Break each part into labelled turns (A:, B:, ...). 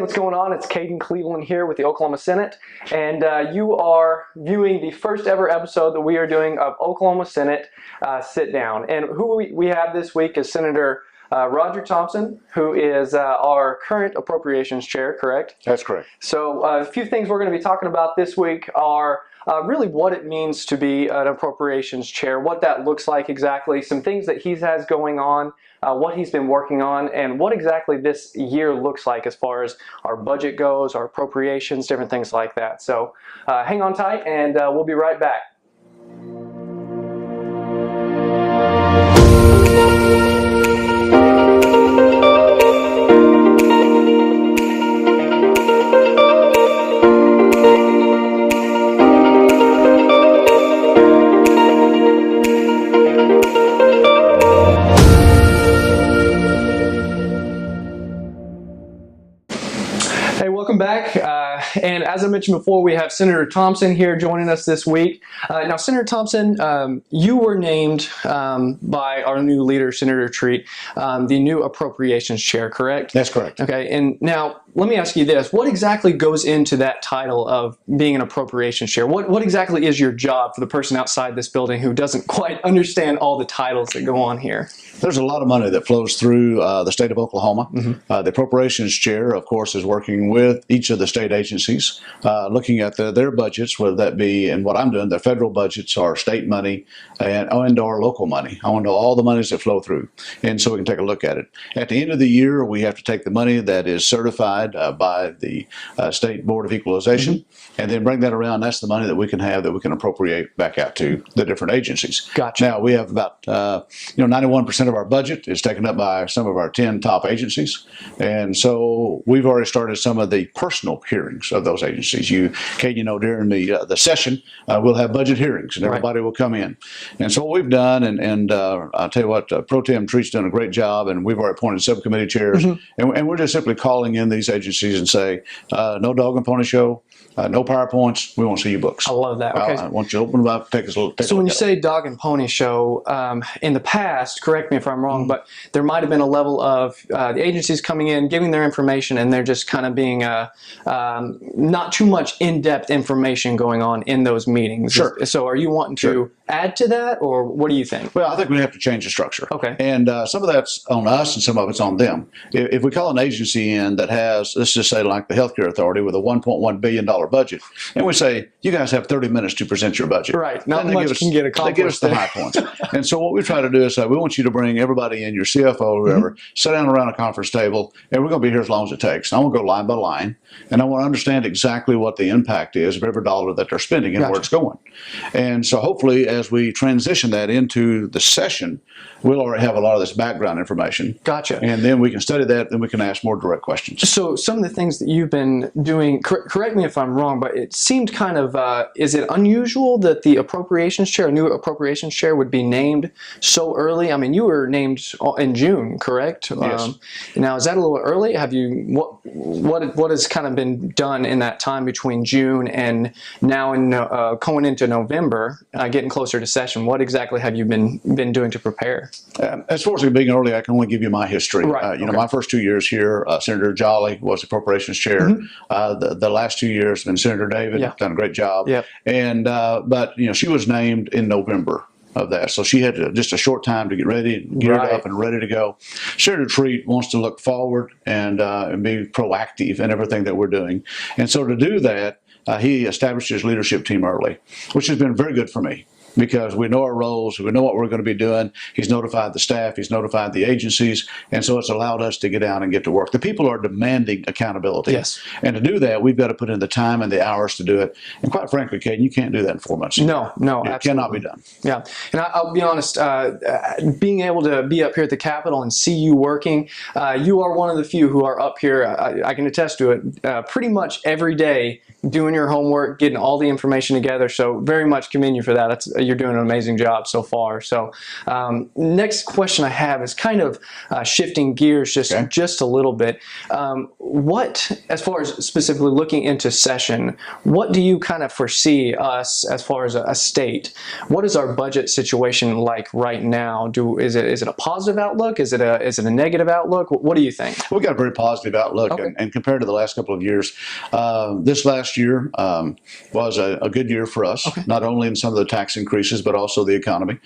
A: what's going on? It's Caden Cleveland here with the Oklahoma Senate, and you are viewing the first ever episode that we are doing of Oklahoma Senate Sit Down. And who we have this week is Senator Roger Thompson, who is our current Appropriations Chair, correct?
B: That's correct.
A: So a few things we're going to be talking about this week are really what it means to be an Appropriations Chair, what that looks like exactly, some things that he has going on, what he's been working on, and what exactly this year looks like as far as our budget goes, our appropriations, different things like that. So hang on tight, and we'll be right back. Hey, welcome back. And as I mentioned before, we have Senator Thompson here joining us this week. Now, Senator Thompson, you were named by our new leader, Senator Treat, the new Appropriations Chair, correct?
B: That's correct.
A: Okay, and now let me ask you this. What exactly goes into that title of being an Appropriations Chair? What exactly is your job for the person outside this building who doesn't quite understand all the titles that go on here?
B: There's a lot of money that flows through the state of Oklahoma. The Appropriations Chair, of course, is working with each of the state agencies, looking at their budgets, whether that be, and what I'm doing, their federal budgets or state money and or local money. I want to know all the monies that flow through, and so we can take a look at it. At the end of the year, we have to take the money that is certified by the State Board of Equalization, and then bring that around. That's the money that we can have that we can appropriate back out to the different agencies.
A: Gotcha.
B: Now, we have about 91% of our budget is taken up by some of our 10 top agencies, and so we've already started some of the personal hearings of those agencies. During the session, we'll have budget hearings, and everybody will come in. And so what we've done, and I'll tell you what, Pro Tem Treat's done a great job, and we've already appointed subcommittee chairs, and we're just simply calling in these agencies and say, no dog and pony show, no PowerPoints, we want to see your books.
A: I love that. Okay.
B: I want you to open them up, take a look.
A: So when you say dog and pony show, in the past, correct me if I'm wrong, but there might have been a level of the agencies coming in, giving their information, and they're just kind of being not too much in-depth information going on in those meetings.
B: Sure.
A: So are you wanting to add to that, or what do you think?
B: Well, I think we have to change the structure.
A: Okay.
B: And some of that's on us and some of it's on them. If we call an agency in that has, let's just say like the Healthcare Authority with a $1.1 billion budget, and we say, you guys have 30 minutes to present your budget.
A: Right. Not much can get accomplished.
B: They give us the high points. And so what we try to do is say, we want you to bring everybody in, your CFO, whoever, sit down around a conference table, and we're going to be here as long as it takes. And I want to go line by line, and I want to understand exactly what the impact is of every dollar that they're spending and where it's going. And so hopefully as we transition that into the session, we'll already have a lot of this background information.
A: Gotcha.
B: And then we can study that, then we can ask more direct questions.
A: So some of the things that you've been doing, correct me if I'm wrong, but it seemed kind of, is it unusual that the Appropriations Chair, a new Appropriations Chair, would be named so early? I mean, you were named in June, correct?
B: Yes.
A: Now, is that a little early? Have you, what has kind of been done in that time between June and now in going into November, getting closer to session? What exactly have you been doing to prepare?
B: As far as being early, I can only give you my history.
A: Right.
B: My first 2 years here, Senator Jolly was Appropriations Chair. The last 2 years have been Senator David, done a great job.
A: Yep.
B: And but she was named in November of that, so she had just a short time to get ready, geared up, and ready to go. Senator Treat wants to look forward and be proactive in everything that we're doing, and so to do that, he established his leadership team early, which has been very good for me, because we know our roles, we know what we're going to be doing. He's notified the staff, he's notified the agencies, and so it's allowed us to get down and get to work. The people are demanding accountability.
A: Yes.
B: And to do that, we've got to put in the time and the hours to do it. And quite frankly, Caden, you can't do that in 4 months.
A: No,
B: it cannot be done.
A: Yeah, and I'll be honest, being able to be up here at the Capitol and see you working, you are one of the few who are up here, I can attest to it, pretty much every day, doing your homework, getting all the information together, so very much commend you for that. you're doing an amazing job so far. So next question I have is kind of shifting gears just a little bit. What, as far as specifically looking into session, what do you kind of foresee us as far as a state? What is our budget situation like right now? Is it a positive outlook? Is it a negative outlook? What do you think?
B: We've got a very positive outlook,
A: Okay.
B: and compared to the last couple of years, this last year was a good year for us,
A: Okay.
B: not only in some of the tax increases, but also the economy.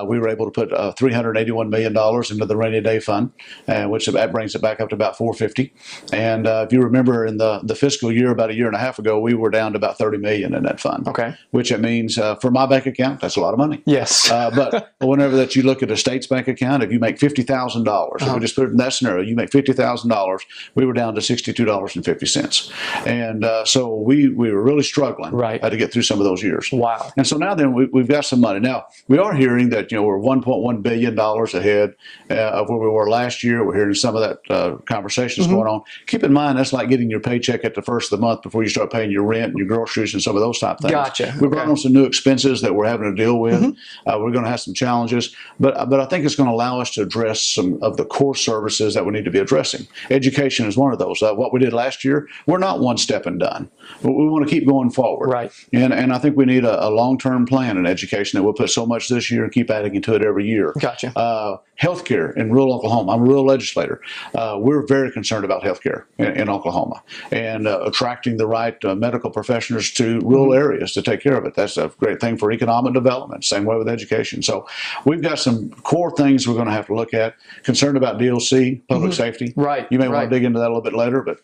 B: We were able to put $381 million into the rainy day fund, which that brings it back up to about $450. And if you remember in the fiscal year about a year and a half ago, we were down to about $30 million in that fund.
A: Okay.
B: Which it means for my bank account, that's a lot of money.
A: Yes.
B: But whenever that you look at a state's bank account, if you make $50,000, if we just put it in that scenario, you make $50,000, we were down to $62.50. And so we were really struggling to get through some of those years.
A: Wow.
B: And so now then we've got some money. Now, we are hearing that, we're $1.1 billion ahead of where we were last year. We're hearing some of that conversations going on. Keep in mind, that's like getting your paycheck at the first of the month before you start paying your rent and your groceries and some of those type of things.
A: Gotcha.
B: We brought on some new expenses that we're having to deal with. We're going to have some challenges, but I think it's going to allow us to address some of the core services that we need to be addressing. Education is one of those. What we did last year, we're not one step and done. We want to keep going forward.
A: Right.
B: And I think we need a long-term plan in education that we'll put so much this year and keep adding into it every year.
A: Gotcha.
B: Healthcare in rural Oklahoma. I'm a rural legislator. We're very concerned about healthcare in Oklahoma and attracting the right medical professionals to rural areas to take care of it. That's a great thing for economic development. Same way with education. So we've got some core things we're going to have to look at. Concerned about DLC, public safety.
A: Right.
B: You may want to dig into that a little bit later, but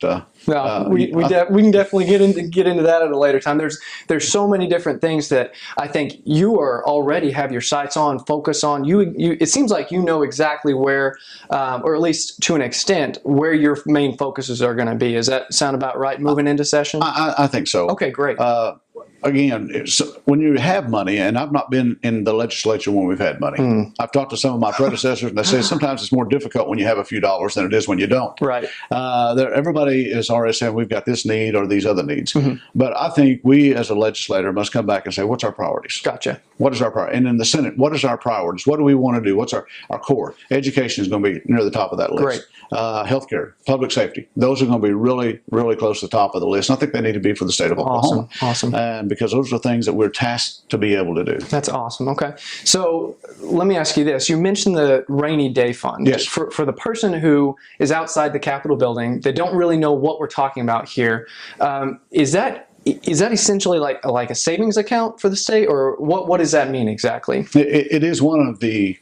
A: we can definitely get into that at a later time. There's so many different things that I think you are already have your sights on, focus on. It seems like you know exactly where, or at least to an extent, where your main focuses are going to be. Does that sound about right moving into session?
B: I think so.
A: Okay, great.
B: Again, when you have money, and I've not been in the legislature when we've had money. I've talked to some of my predecessors, and they say sometimes it's more difficult when you have a few dollars than it is when you don't.
A: Right.
B: Everybody is already saying we've got this need or these other needs. But I think we as a legislator must come back and say, what's our priorities?
A: Gotcha.
B: What is our priority? And in the Senate, what is our priorities? What do we want to do? What's our core? Education is going to be near the top of that list.
A: Great.
B: Healthcare, public safety. Those are going to be really, really close to the top of the list. And I think they need to be for the state of Oklahoma.
A: Awesome.
B: And because those are things that we're tasked to be able to do.
A: That's awesome. Okay. So let me ask you this. You mentioned the rainy day fund.
B: Yes.
A: For the person who is outside the Capitol building, they don't really know what we're talking about here. Is that essentially like a savings account for the state, or what does that mean exactly?
B: It is one of the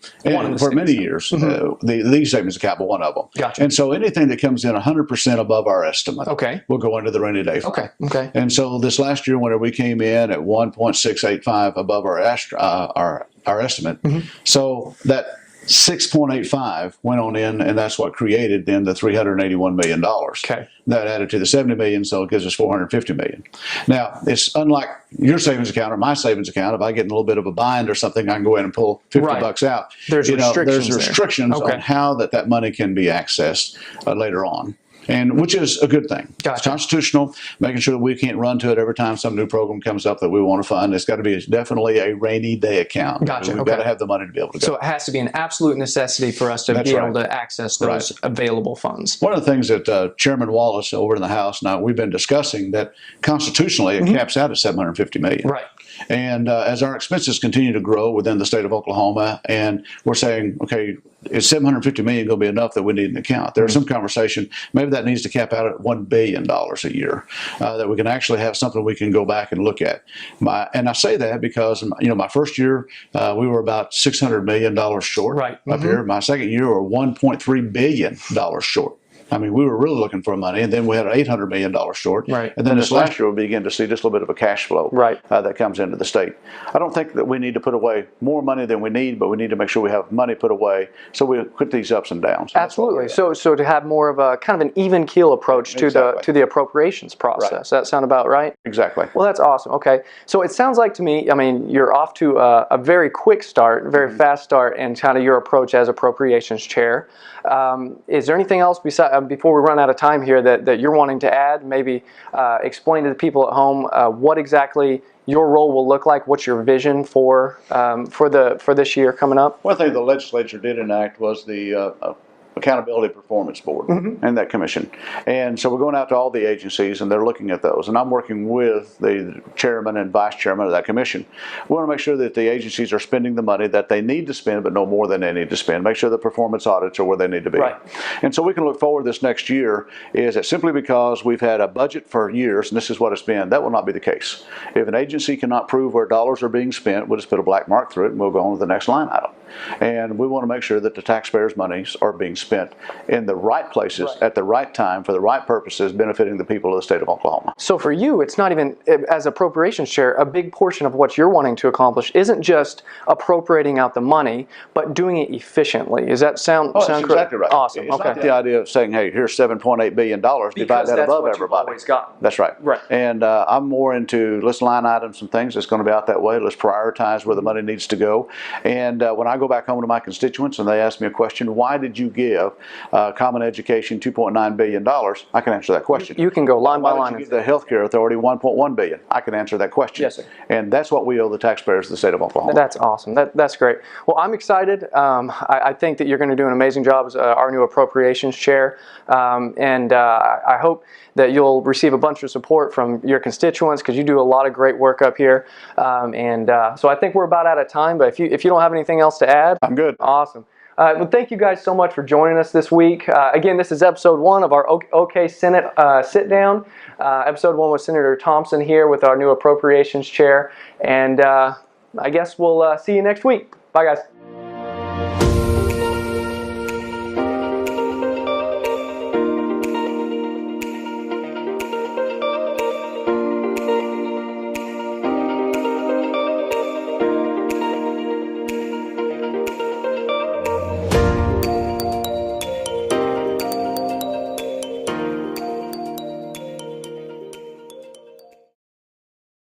B: for many years, the savings account, but one of them.
A: Gotcha.
B: And so anything that comes in 100% above our estimate will go into the rainy day fund.
A: Okay.
B: And so this last year, whenever we came in at 1.685 above our estimate, so that 6.85 went on in, and that's what created then the $381 million.
A: Okay.
B: That added to the $70 million, so it gives us $450 million. Now, it's unlike your savings account or my savings account. If I get in a little bit of a bind or something, I can go in and pull $50 out.
A: There's
B: restrictions on how that money can be accessed later on. And which is a good thing.
A: Gotcha.
B: It's constitutional, making sure that we can't run to it every time some new program comes up that we want to fund. It's got to be definitely a rainy day account.
A: Gotcha.
B: We've got to have the money to be able to go.
A: So it has to be an absolute necessity for us to be able to access those available funds.
B: One of the things that Chairman Wallace over in the House and I, we've been discussing that constitutionally it caps out at $750 million.
A: Right.
B: And as our expenses continue to grow within the state of Oklahoma, and we're saying, okay, is $750 million going to be enough that we need an account? There's some conversation. Maybe that needs to cap out at $1 billion a year, that we can actually have something we can go back and look at. And I say that because, my first year, we were about $600 million short up here. My second year, we were $1.3 billion short. I mean, we were really looking for money, and then we had an $800 million short.
A: Right.
B: And then this last year, we began to see just a little bit of a cash flow that comes into the state. I don't think that we need to put away more money than we need, but we need to make sure we have money put away so we quit these ups and downs.
A: Absolutely. So to have more of a kind of an even keel approach to the appropriations process. Does that sound about right?
B: Exactly.
A: Well, that's awesome. Okay. So it sounds like to me, you're off to a very quick start, very fast start, and kind of your approach as Appropriations Chair. Is there anything else besides? before we run out of time here that you're wanting to add? Maybe explain to the people at home what exactly your role will look like. What's your vision for this year coming up?
B: One thing the legislature did enact was the Accountability Performance Board and that commission. And so we're going out to all the agencies and they're looking at those. And I'm working with the chairman and vice chairman of that commission. We want to make sure that the agencies are spending the money that they need to spend, but no more than they need to spend. Make sure the performance audits are where they need to be.
A: Right.
B: And so we can look forward this next year is that simply because we've had a budget for years and this is what it's been, that will not be the case. If an agency cannot prove where dollars are being spent, we'll just put a black mark through it and we'll go on to the next line item. And we want to make sure that the taxpayers' monies are being spent in the right places at the right time for the right purposes, benefiting the people of the state of Oklahoma.
A: So for you, it's not even, as Appropriations Chair, a big portion of what you're wanting to accomplish isn't just appropriating out the money, but doing it efficiently. Does that sound
B: That's
A: correct?
B: exactly right.
A: Awesome.
B: It's
A: okay.
B: not the idea of saying, hey, here's $7.8 billion, divide that above everybody.
A: Always got.
B: That's right.
A: Right.
B: And I'm more into, let's line items some things that's going to be out that way. Let's prioritize where the money needs to go. And when I go back home to my constituents and they ask me a question, why did you give Common Education $2.9 billion? I can answer that question.
A: You can go line by line.
B: Why did you give the Healthcare Authority $1.1 billion? I can answer that question.
A: Yes, sir.
B: And that's what we owe the taxpayers of the state of Oklahoma.
A: That's awesome. That's great. Well, I'm excited. I think that you're going to do an amazing job as our new Appropriations Chair. I hope that you'll receive a bunch of support from your constituents because you do a lot of great work up here. So I think we're about out of time, but if you don't have anything else to add,
B: I'm good.
A: Awesome. Well, thank you guys so much for joining us this week. Again, this is episode 1 of our OK Senate sit down. Episode 1 with Senator Thompson here with our new Appropriations Chair. And I guess we'll see you next week. Bye, guys.